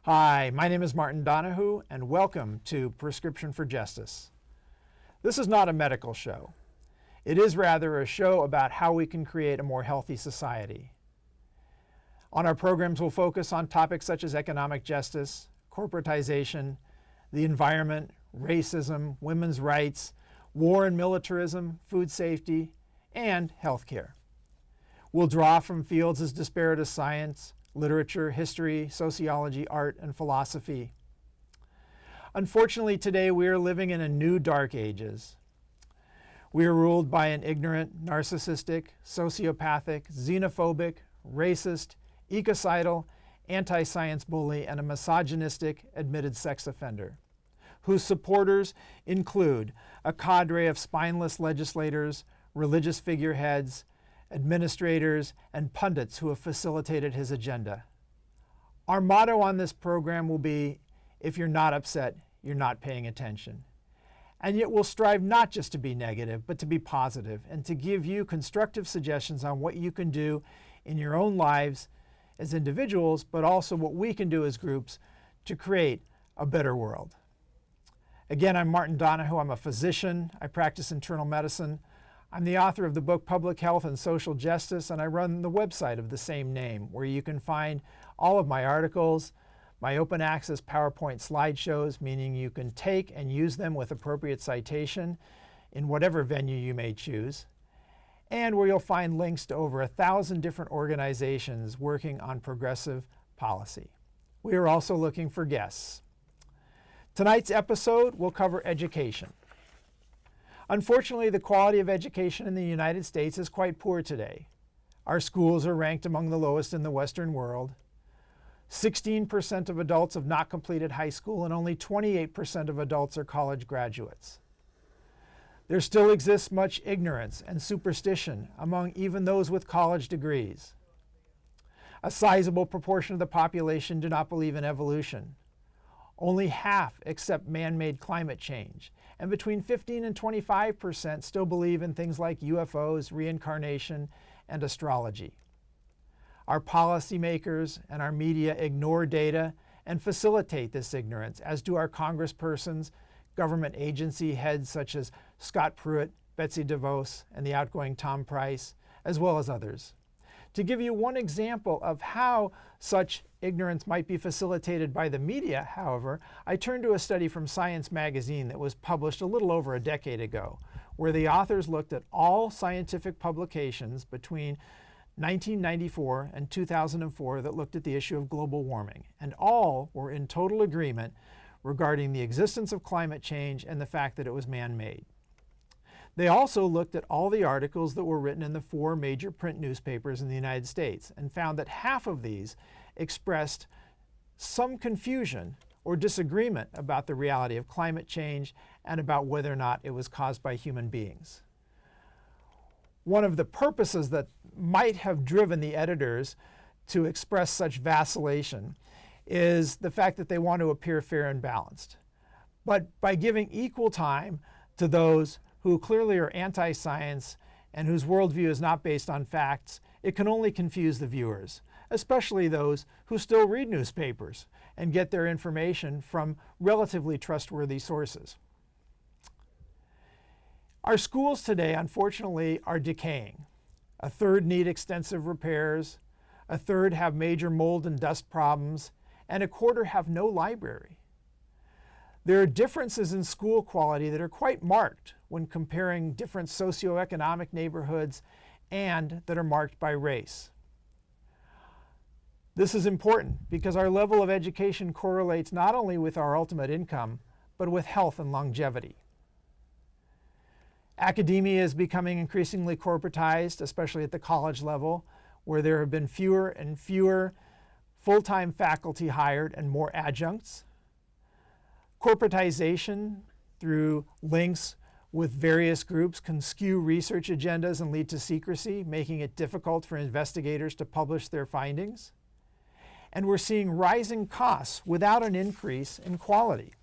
Hi, my name is Martin Donohue, and welcome to Prescription for Justice. This is not a medical show. It is rather a show about how we can create a more healthy society. On our programs, we'll focus on topics such as economic justice, corporatization, the environment, racism, women's rights, war and militarism, food safety, and healthcare. We'll draw from fields as disparate as science, literature, history, sociology, art, and philosophy. Unfortunately, today we are living in a new dark ages. We are ruled by an ignorant, narcissistic, sociopathic, xenophobic, racist, ecocidal, anti-science bully, and a misogynistic admitted sex offender, whose supporters include a cadre of spineless legislators, religious figureheads, administrators, and pundits who have facilitated his agenda. Our motto on this program will be, if you're not upset, you're not paying attention. And yet we'll strive not just to be negative, but to be positive and to give you constructive suggestions on what you can do in your own lives as individuals, but also what we can do as groups to create a better world. Again, I'm Martin Donohoe. I'm a physician. I practice internal medicine. I'm the author of the book Public Health and Social Justice, and I run the website of the same name, where you can find all of my articles, my open access PowerPoint slideshows, meaning you can take and use them with appropriate citation in whatever venue you may choose, and where you'll find links to over 1,000 different organizations working on progressive policy. We are also looking for guests. Tonight's episode will cover education. Unfortunately, the quality of education in the United States is quite poor today. Our schools are ranked among the lowest in the Western world. 16% of adults have not completed high school, and only 28% of adults are college graduates. There still exists much ignorance and superstition among even those with college degrees. A sizable proportion of the population do not believe in evolution. Only half accept man-made climate change, and between 15 and 25% still believe in things like UFOs, reincarnation, and astrology. Our policymakers and our media ignore data and facilitate this ignorance, as do our congresspersons, government agency heads such as Scott Pruitt, Betsy DeVos, and the outgoing Tom Price, as well as others. To give you one example of how such ignorance might be facilitated by the media, however, I turn to a study from Science magazine that was published a little over a decade ago, where the authors looked at all scientific publications between 1994 and 2004 that looked at the issue of global warming, and all were in total agreement regarding the existence of climate change and the fact that it was man-made. They also looked at all the articles that were written in the 4 major print newspapers in the United States and found that half of these expressed some confusion or disagreement about the reality of climate change and about whether or not it was caused by human beings. One of the purposes that might have driven the editors to express such vacillation is the fact that they want to appear fair and balanced. But by giving equal time to those who clearly are anti-science and whose worldview is not based on facts, it can only confuse the viewers, especially those who still read newspapers and get their information from relatively trustworthy sources. Our schools today, unfortunately, are decaying. A third need extensive repairs, a third have major mold and dust problems, and a quarter have no library. There are differences in school quality that are quite marked when comparing different socioeconomic neighborhoods and that are marked by race. This is important because our level of education correlates not only with our ultimate income, but with health and longevity. Academia is becoming increasingly corporatized, especially at the college level, where there have been fewer and fewer full-time faculty hired and more adjuncts. Corporatization through links with various groups can skew research agendas and lead to secrecy, making it difficult for investigators to publish their findings. And we're seeing rising costs without an increase in quality.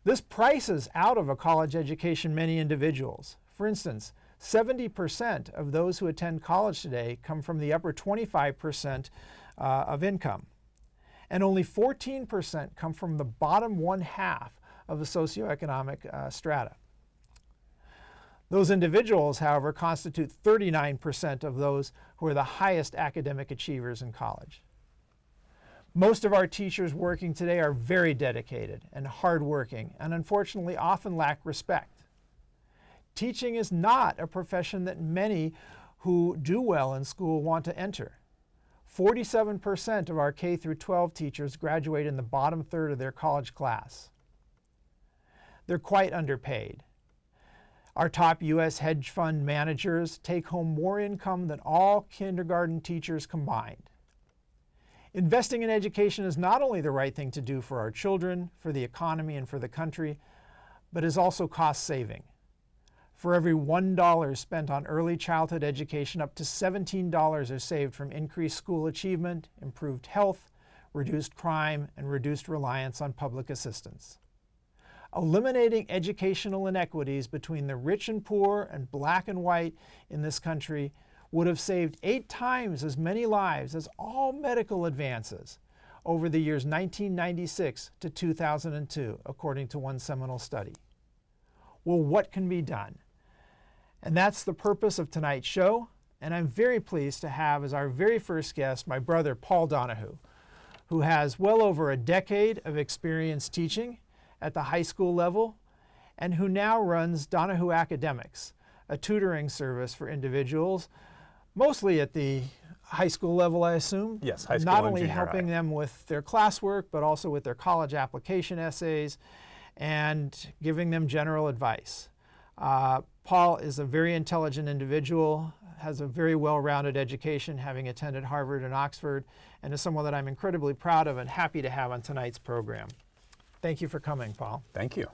This prices out of a college education many individuals. For instance, 70% of those who attend college today come from the upper 25% of income. and only 14% come from the bottom one-half of the socioeconomic strata. Those individuals, however, constitute 39% of those who are the highest academic achievers in college. Most of our teachers working today are very dedicated and hardworking, and unfortunately often lack respect. Teaching is not a profession that many who do well in school want to enter. 47% of our K through 12 teachers graduate in the bottom third of their college class. They're quite underpaid. Our top U.S. hedge fund managers take home more income than all kindergarten teachers combined. Investing in education is not only the right thing to do for our children, for the economy, and for the country, but is also cost-saving. For every $1 spent on early childhood education, up to $17 are saved from increased school achievement, improved health, reduced crime, and reduced reliance on public assistance. Eliminating educational inequities between the rich and poor and black and white in this country would have saved 8 times as many lives as all medical advances over the years 1996 to 2002, according to one seminal study. Well, what can be done? And that's the purpose of tonight's show, and I'm very pleased to have as our very first guest my brother Paul Donohue, who has well over a decade of experience teaching at the high school level, and who now runs Donohue Academics, a tutoring service for individuals, mostly at the high school level, I assume. Yes, high school Not and only junior helping high. them with their classwork, but also with their college application essays and giving them general advice. Paul is a very intelligent individual, has a very well-rounded education, having attended Harvard and Oxford, and is someone that I'm incredibly proud of and happy to have on tonight's program. Thank you for coming, Paul. Thank you.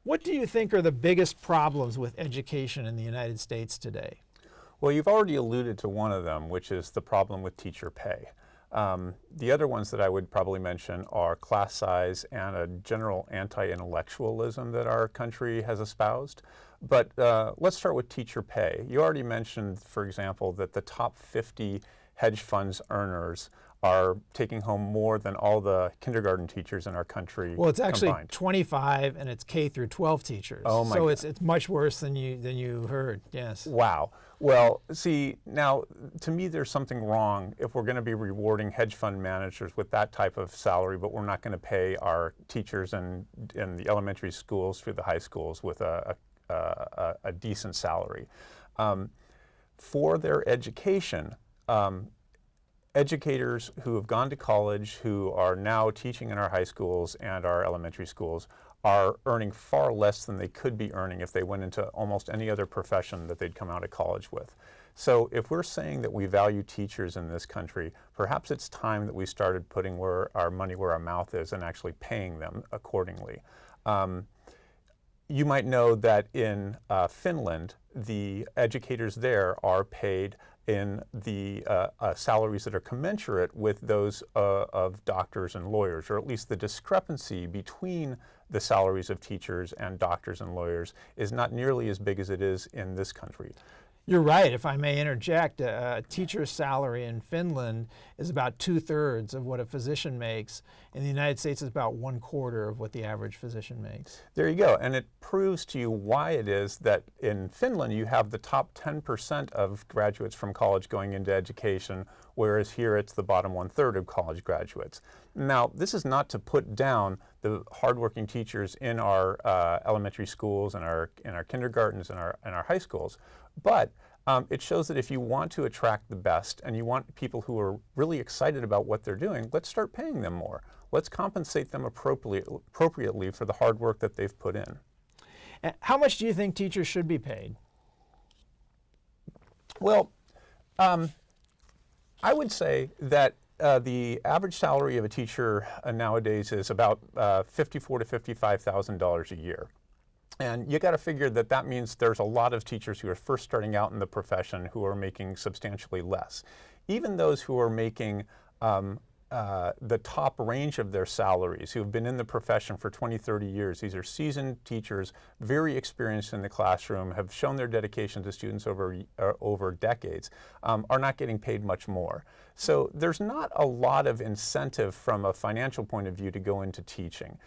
What do you think are the biggest problems with education in the United States today? Well, you've already alluded to one of them, which is the problem with teacher pay. The other ones that I would probably mention are class size and a general anti-intellectualism that our country has espoused. But let's start with teacher pay. You already mentioned, for example, that the top 50 hedge funds earners are taking home more than all the kindergarten teachers in our country. Well, it's actually combined. 25, and it's K through 12 teachers. Oh my so God. it's much worse than you heard. Yes. Wow. Well, see, now to me there's something wrong if we're going to be rewarding hedge fund managers with that type of salary, but we're not going to pay our teachers in the elementary schools through the high schools with a decent salary. For their education, educators who have gone to college, who are now teaching in our high schools and our elementary schools, are earning far less than they could be earning if they went into almost any other profession that they'd come out of college with. So if we're saying that we value teachers in this country, perhaps it's time that we started putting our money where our mouth is and actually paying them accordingly. You might know that in Finland, the educators there are paid in the salaries that are commensurate with those of doctors and lawyers, or at least the discrepancy between the salaries of teachers and doctors and lawyers is not nearly as big as it is in this country. You're right. If I may interject, a teacher's salary in Finland is about 2/3 of what a physician makes. In the United States, it's about 1/4 of what the average physician makes. There you go. And it proves to you why it is that in Finland you have the top 10% of graduates from college going into education, whereas here it's the bottom 1/3 of college graduates. Now, this is not to put down the hardworking teachers in our elementary schools and our kindergartens and our high schools, but it shows that if you want to attract the best and you want people who are really excited about what they're doing, let's start paying them more. Let's compensate them appropriately for the hard work that they've put in. And how much do you think teachers should be paid? Well, I would say that the average salary of a teacher nowadays is about $54,000 to $55,000 a year. And you got to figure that that means there's a lot of teachers who are first starting out in the profession who are making substantially less. Even those who are making the top range of their salaries, who have been in the profession for 20, 30 years. These are seasoned teachers, very experienced in the classroom, have shown their dedication to students over decades, are not getting paid much more. So there's not a lot of incentive from a financial point of view to go into teaching.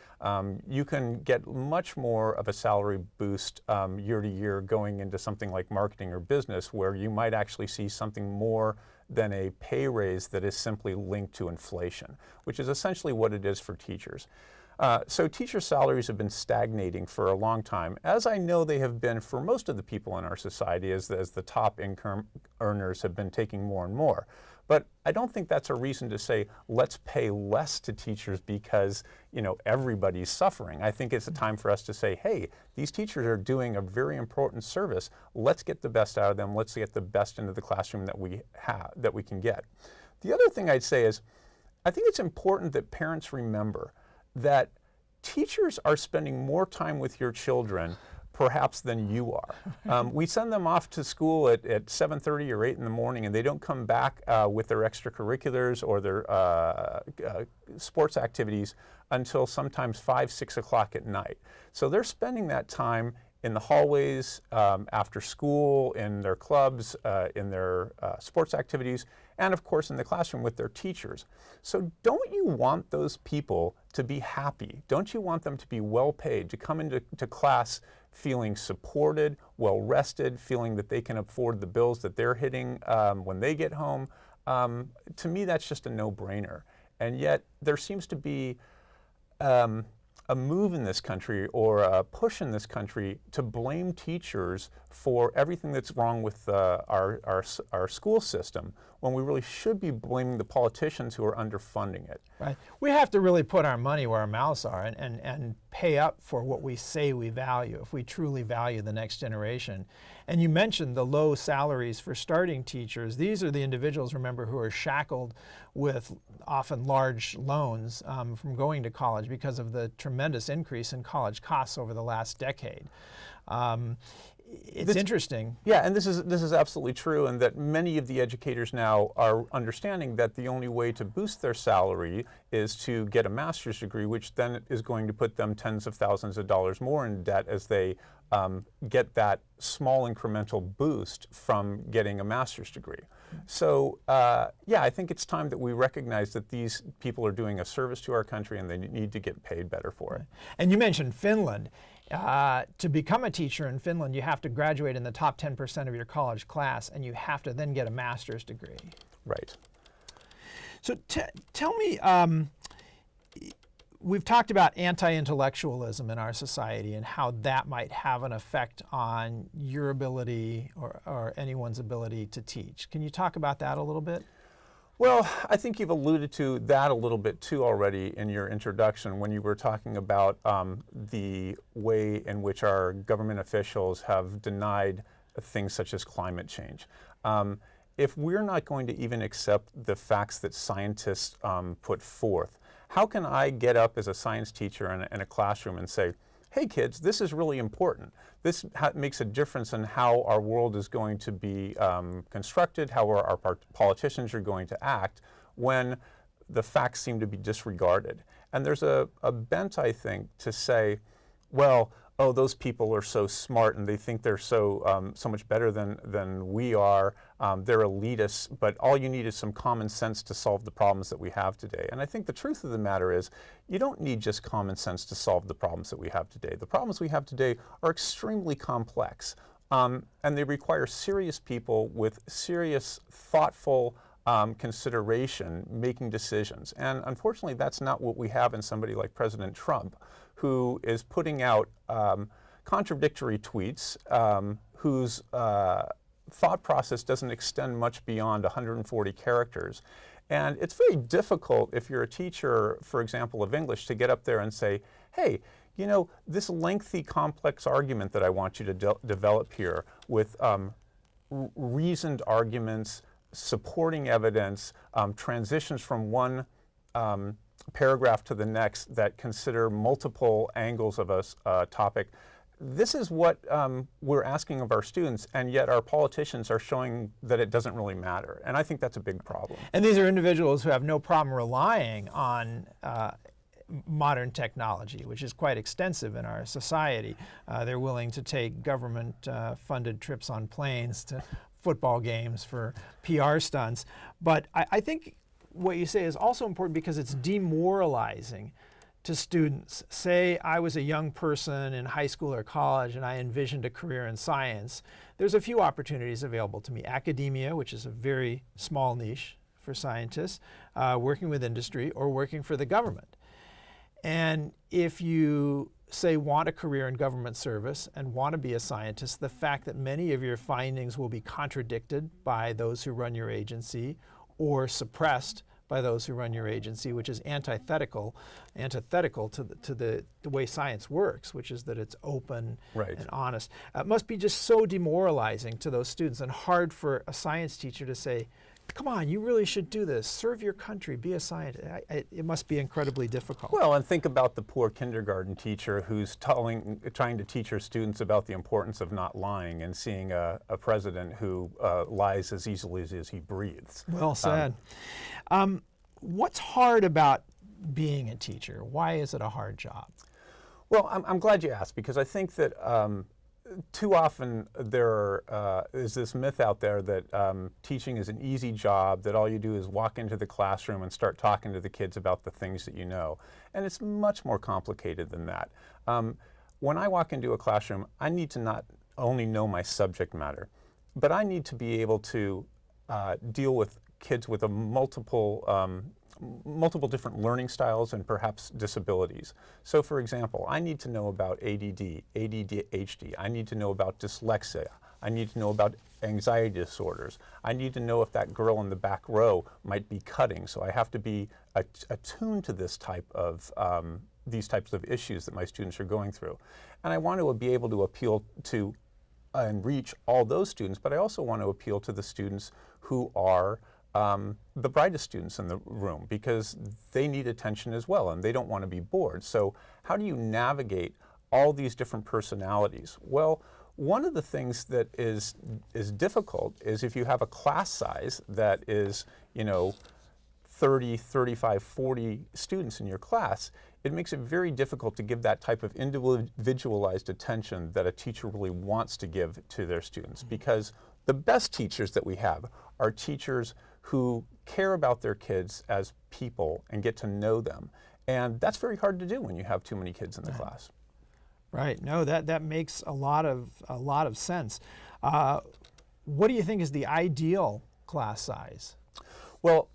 You can get much more of a salary boost year to year going into something like marketing or business, where you might actually see something more than a pay raise that is simply linked to inflation, which is essentially what it is for teachers. So teacher salaries have been stagnating for a long time, as I know they have been for most of the people in our society, as the top income earners have been taking more and more. But I don't think that's a reason to say, let's pay less to teachers because, everybody's suffering. I think it's a time for us to say, hey, these teachers are doing a very important service. Let's get the best out of them. Let's get the best into the classroom that we can get. The other thing I'd say is, I think it's important that parents remember that teachers are spending more time with your children perhaps than you are. We send them off to school at 7:30 or 8 in the morning, and they don't come back with their extracurriculars or their sports activities until sometimes 5, 6 o'clock at night. So they're spending that time in the hallways, after school, in their clubs, in their sports activities, and of course in the classroom with their teachers. So don't you want those people to be happy? Don't you want them to be well paid, to come into class feeling supported, well rested, feeling that they can afford the bills that they're hitting when they get home? To me, that's just a no-brainer. And yet there seems to be a move in this country, or a push in this country, to blame teachers for everything that's wrong with our school system, when we really should be blaming the politicians who are underfunding it. Right. We have to really put our money where our mouths are and pay up for what we say we value, if we truly value the next generation. And you mentioned the low salaries for starting teachers. These are the individuals, remember, who are shackled with often large loans from going to college because of the tremendous increase in college costs over the last decade. It's interesting. Yeah, and this is absolutely true, and that many of the educators now are understanding that the only way to boost their salary is to get a master's degree, which then is going to put them tens of thousands of dollars more in debt as they get that small incremental boost from getting a master's degree. So yeah, I think it's time that we recognize that these people are doing a service to our country and they need to get paid better for it. And you mentioned Finland. To become a teacher in Finland, you have to graduate in the top 10% of your college class, and you have to then get a master's degree. Right. So tell me, we've talked about anti-intellectualism in our society and how that might have an effect on your ability or anyone's ability to teach. Can you talk about that a little bit? Well, I think you've alluded to that a little bit too already in your introduction when you were talking about the way in which our government officials have denied things such as climate change. If we're not going to even accept the facts that scientists put forth, how can I get up as a science teacher in a classroom and say, hey kids, this is really important. This makes a difference in how our world is going to be constructed, how our politicians are going to act, when the facts seem to be disregarded. And there's a bent, I think, to say, well, oh, those people are so smart and they think they're so much better than we are. They're elitists, but all you need is some common sense to solve the problems that we have today. And I think the truth of the matter is, you don't need just common sense to solve the problems that we have today. The problems we have today are extremely complex, and they require serious people with serious, thoughtful consideration making decisions. And unfortunately, that's not what we have in somebody like President Trump, who is putting out contradictory tweets, whose thought process doesn't extend much beyond 140 characters. And it's very difficult if you're a teacher, for example, of English, to get up there and say, hey, you know, this lengthy, complex argument that I want you to develop here with reasoned arguments, supporting evidence, transitions from one paragraph to the next that consider multiple angles of a topic. this is what we're asking of our students, and yet our politicians are showing that it doesn't really matter. And I think that's a big problem. And these are individuals who have no problem relying on modern technology, which is quite extensive in our society. They're willing to take government-funded trips on planes to football games for PR stunts. But I think what you say is also important because it's demoralizing to students. Say I was a young person in high school or college and I envisioned a career in science. There's a few opportunities available to me. Academia, which is a very small niche for scientists, working with industry, or working for the government. And if you, say, want a career in government service and want to be a scientist, the fact that many of your findings will be contradicted by those who run your agency or suppressed by those who run your agency, which is antithetical to the way science works, which is that it's open and honest. It must be just so demoralizing to those students and hard for a science teacher to say, come on, you really should do this. Serve your country, be a scientist. It must be incredibly difficult. Well, and think about the poor kindergarten teacher who's trying to teach her students about the importance of not lying and seeing a president who lies as easily as he breathes. Well said. What's hard about being a teacher? Why is it a hard job? Well, I'm glad you asked, because I think that too often there is this myth out there that teaching is an easy job, that all you do is walk into the classroom and start talking to the kids about the things that you know. And it's much more complicated than that. When I walk into a classroom, I need to not only know my subject matter, but I need to be able to deal with kids with a multiple different learning styles and perhaps disabilities. So for example, I need to know about ADD, ADHD. I need to know about dyslexia. I need to know about anxiety disorders. I need to know if that girl in the back row might be cutting. So I have to be attuned to this type of these types of issues that my students are going through. And I want to be able to appeal to and reach all those students, but I also want to appeal to the students who are the brightest students in the room, because they need attention as well and they don't want to be bored. So how do you navigate all these different personalities? Well, one of the things that is difficult is if you have a class size that is, 30, 35, 40 students in your class, it makes it very difficult to give that type of individualized attention that a teacher really wants to give to their students, because the best teachers that we have are teachers who care about their kids as people and get to know them. And that's very hard to do when you have too many kids in the class. Right. No, that makes a lot of sense. What do you think is the ideal class size? Well,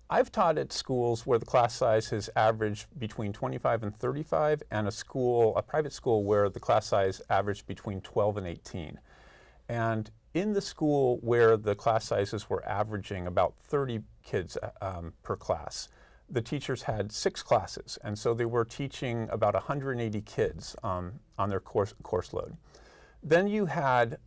I've taught at schools where the class size has averaged between 25 and 35, and a private school where the class size averaged between 12 and 18. And in the school where the class sizes were averaging about 30 kids per class, the teachers had 6 classes, and so they were teaching about 180 kids on their course load. Then you had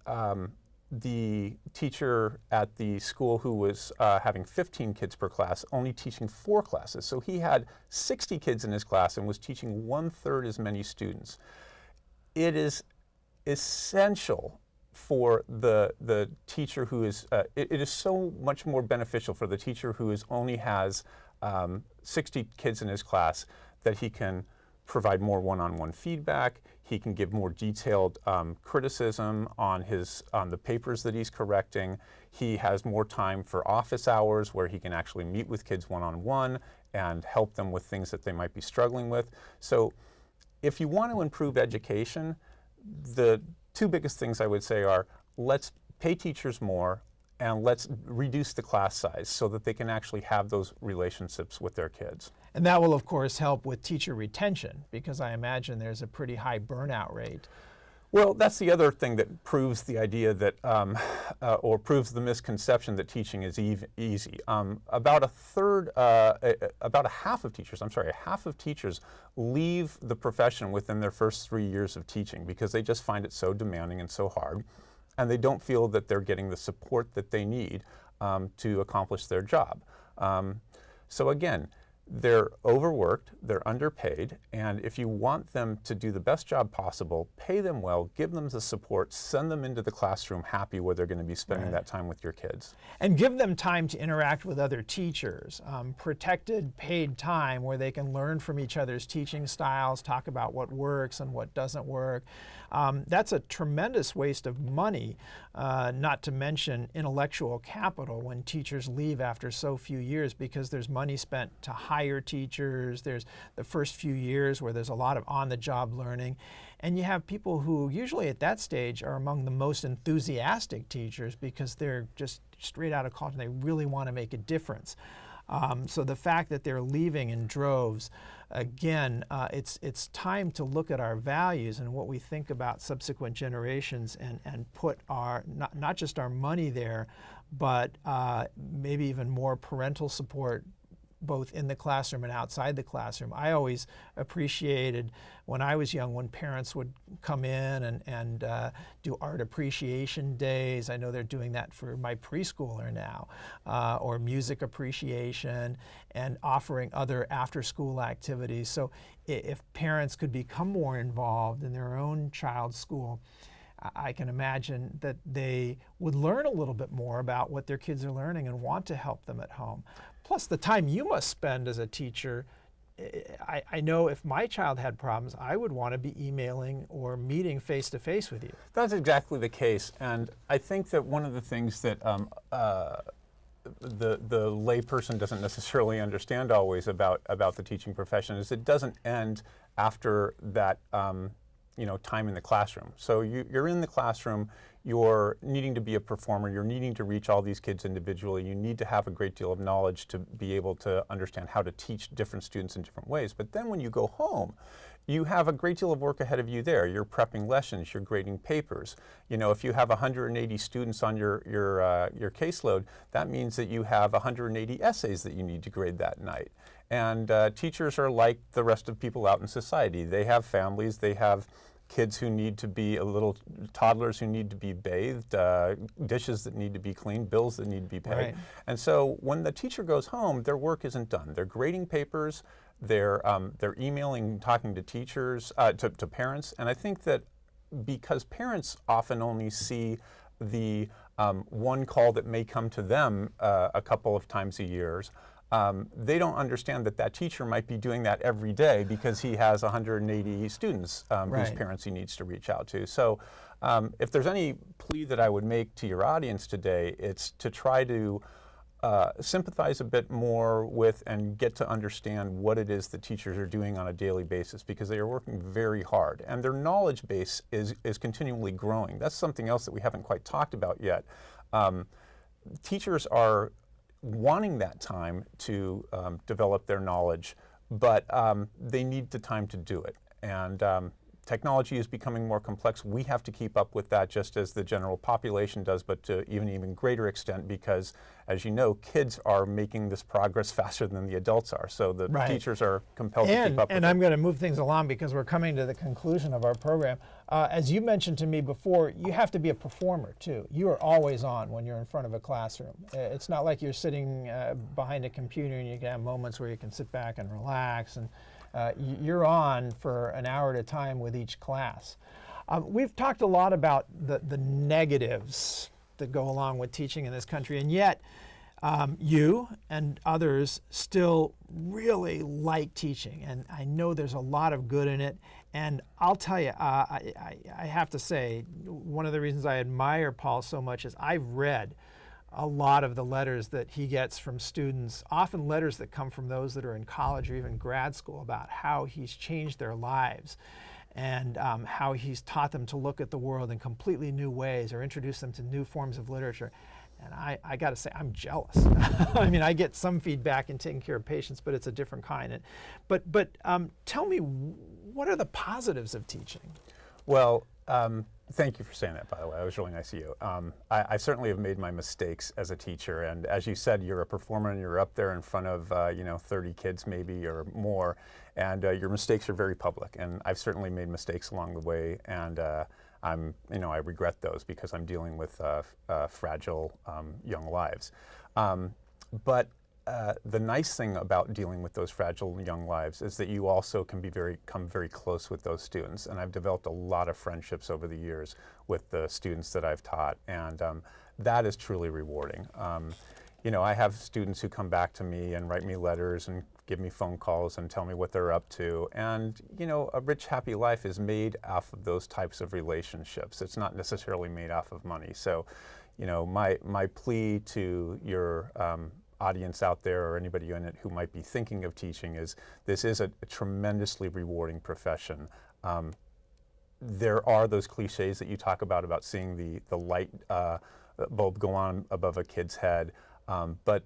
the teacher at the school who was having 15 kids per class, only teaching 4 classes. So he had 60 kids in his class and was teaching 1/3 as many students. It is essential for the teacher who is, it is so much more beneficial for the teacher who only has 60 kids in his class, that he can provide more one-on-one feedback, he can give more detailed criticism on the papers that he's correcting, he has more time for office hours where he can actually meet with kids one-on-one and help them with things that they might be struggling with. So if you want to improve education, the 2 biggest things I would say are, let's pay teachers more and let's reduce the class size so that they can actually have those relationships with their kids. And that will, of course, help with teacher retention, because I imagine there's a pretty high burnout rate. Well, that's the other thing that proves the idea that, or proves the misconception that teaching is easy. About half of teachers leave the profession within their first 3 years of teaching because they just find it so demanding and so hard, and they don't feel that they're getting the support that they need to accomplish their job. So again, they're overworked, they're underpaid, and if you want them to do the best job possible, pay them well, give them the support, send them into the classroom happy where they're going to be spending that time with your kids. And give them time to interact with other teachers, protected paid time where they can learn from each other's teaching styles, talk about what works and what doesn't work. That's a tremendous waste of money, not to mention intellectual capital when teachers leave after so few years, because there's money spent to hire teachers. There's the first few years where there's a lot of on-the-job learning. And you have people who usually at that stage are among the most enthusiastic teachers because they're just straight out of college and they really want to make a difference. So the fact that they're leaving in droves, again, it's time to look at our values and what we think about subsequent generations and put our, not just our money there, but maybe even more parental support both in the classroom and outside the classroom. I always appreciated when I was young when parents would come in and do art appreciation days. I know they're doing that for my preschooler now, or music appreciation and offering other after-school activities. So if parents could become more involved in their own child's school, I can imagine that they would learn a little bit more about what their kids are learning and want to help them at home. Plus the time you must spend as a teacher. I know if my child had problems, I would want to be emailing or meeting face-to-face with you. That's exactly the case. And I think that one of the things that the layperson doesn't necessarily understand always about the teaching profession is it doesn't end after that time in the classroom. So you're in the classroom, you're needing to be a performer, you're needing to reach all these kids individually, you need to have a great deal of knowledge to be able to understand how to teach different students in different ways. But then when you go home, you have a great deal of work ahead of you there. You're prepping lessons, you're grading papers. You know, if you have 180 students on your caseload, that means that you have 180 essays that you need to grade that night. And teachers are like the rest of people out in society. They have families, they have kids who need to be toddlers who need to be bathed, dishes that need to be cleaned, bills that need to be paid. Right. And so when the teacher goes home, their work isn't done. They're grading papers, they're emailing, talking to teachers, to parents. And I think that because parents often only see the one call that may come to them a couple of times a year, they don't understand that teacher might be doing that every day because he has 180 students whose parents he needs to reach out to. So if there's any plea that I would make to your audience today, it's to try to sympathize a bit more with and get to understand what it is that teachers are doing on a daily basis, because they are working very hard and their knowledge base is continually growing. That's something else that we haven't quite talked about yet. Teachers are wanting that time to develop their knowledge, but they need the time to do it. And technology is becoming more complex. We have to keep up with that just as the general population does, but to even greater extent because, as you know, kids are making this progress faster than the adults are. So the teachers are compelled to keep up with it. And I'm going to move things along because we're coming to the conclusion of our program. As you mentioned to me before, you have to be a performer too. You are always on when you're in front of a classroom. It's not like you're sitting behind a computer and you can have moments where you can sit back and relax. And you're on for an hour at a time with each class. We've talked a lot about the negatives that go along with teaching in this country, and yet you and others still really like teaching, and I know there's a lot of good in it. And I'll tell you, I have to say, one of the reasons I admire Paul so much is I've read a lot of the letters that he gets from students, often letters that come from those that are in college or even grad school, about how he's changed their lives and how he's taught them to look at the world in completely new ways or introduced them to new forms of literature. And I got to say, I'm jealous. I mean, I get some feedback in taking care of patients, but it's a different kind. But tell me, what are the positives of teaching? Well, thank you for saying that, by the way. That was really nice of you. I certainly have made my mistakes as a teacher, and as you said, you're a performer and you're up there in front of 30 kids maybe or more, and your mistakes are very public. And I've certainly made mistakes along the way, and I regret those because I'm dealing with fragile young lives. But the nice thing about dealing with those fragile young lives is that you also can become very close with those students. And I've developed a lot of friendships over the years with the students that I've taught, and that is truly rewarding. You know, I have students who come back to me and write me letters and give me phone calls and tell me what they're up to. And, you know, a rich, happy life is made off of those types of relationships. It's not necessarily made off of money. So, you know, my plea to your audience out there, or anybody in it who might be thinking of teaching, is this is a tremendously rewarding profession. There are those cliches that you talk about seeing the light bulb go on above a kid's head, but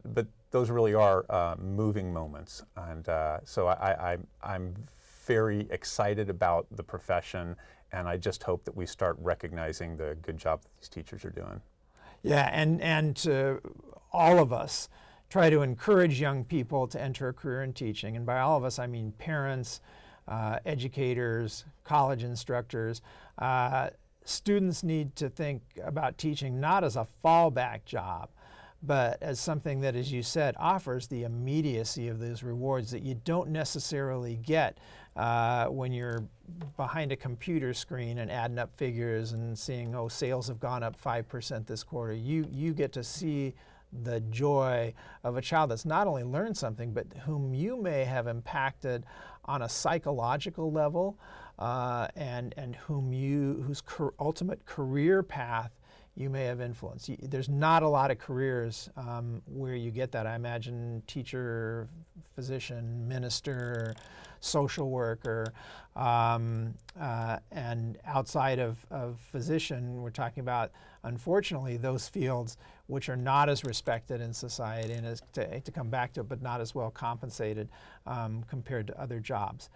those really are moving moments, and so I'm very excited about the profession, and I just hope that we start recognizing the good job that these teachers are doing. Yeah, and to all of us, try to encourage young people to enter a career in teaching. And by all of us, I mean parents, educators, college instructors. Students need to think about teaching not as a fallback job, but as something that, as you said, offers the immediacy of those rewards that you don't necessarily get when you're behind a computer screen and adding up figures and seeing, oh, sales have gone up 5% this quarter. You get to see the joy of a child that's not only learned something, but whom you may have impacted on a psychological level, and whose ultimate career path you may have influenced. There's not a lot of careers where you get that. I imagine teacher, physician, minister, social worker, and outside of physician, we're talking about, unfortunately, those fields which are not as respected in society, and as to come back to it, but not as well compensated compared to other jobs.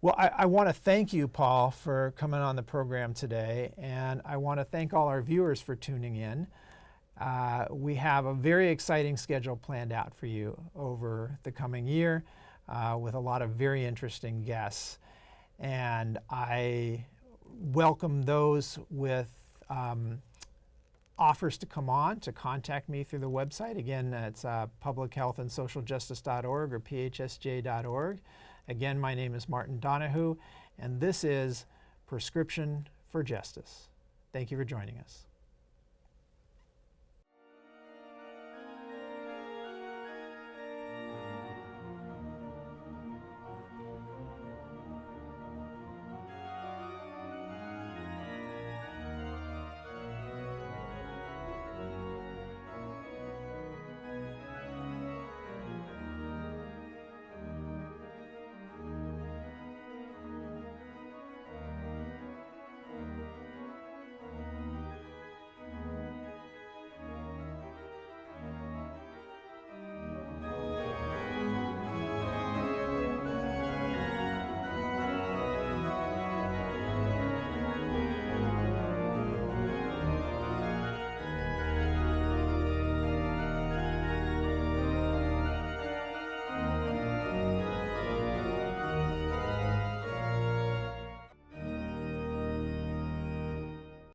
Well, I want to thank you, Paul, for coming on the program today, and I want to thank all our viewers for tuning in. We have a very exciting schedule planned out for you over the coming year with a lot of very interesting guests, and I welcome those with offers to come on, to contact me through the website. Again, it's publichealthandsocialjustice.org or phsj.org. Again, my name is Martin Donohue, and this is Prescription for Justice. Thank you for joining us.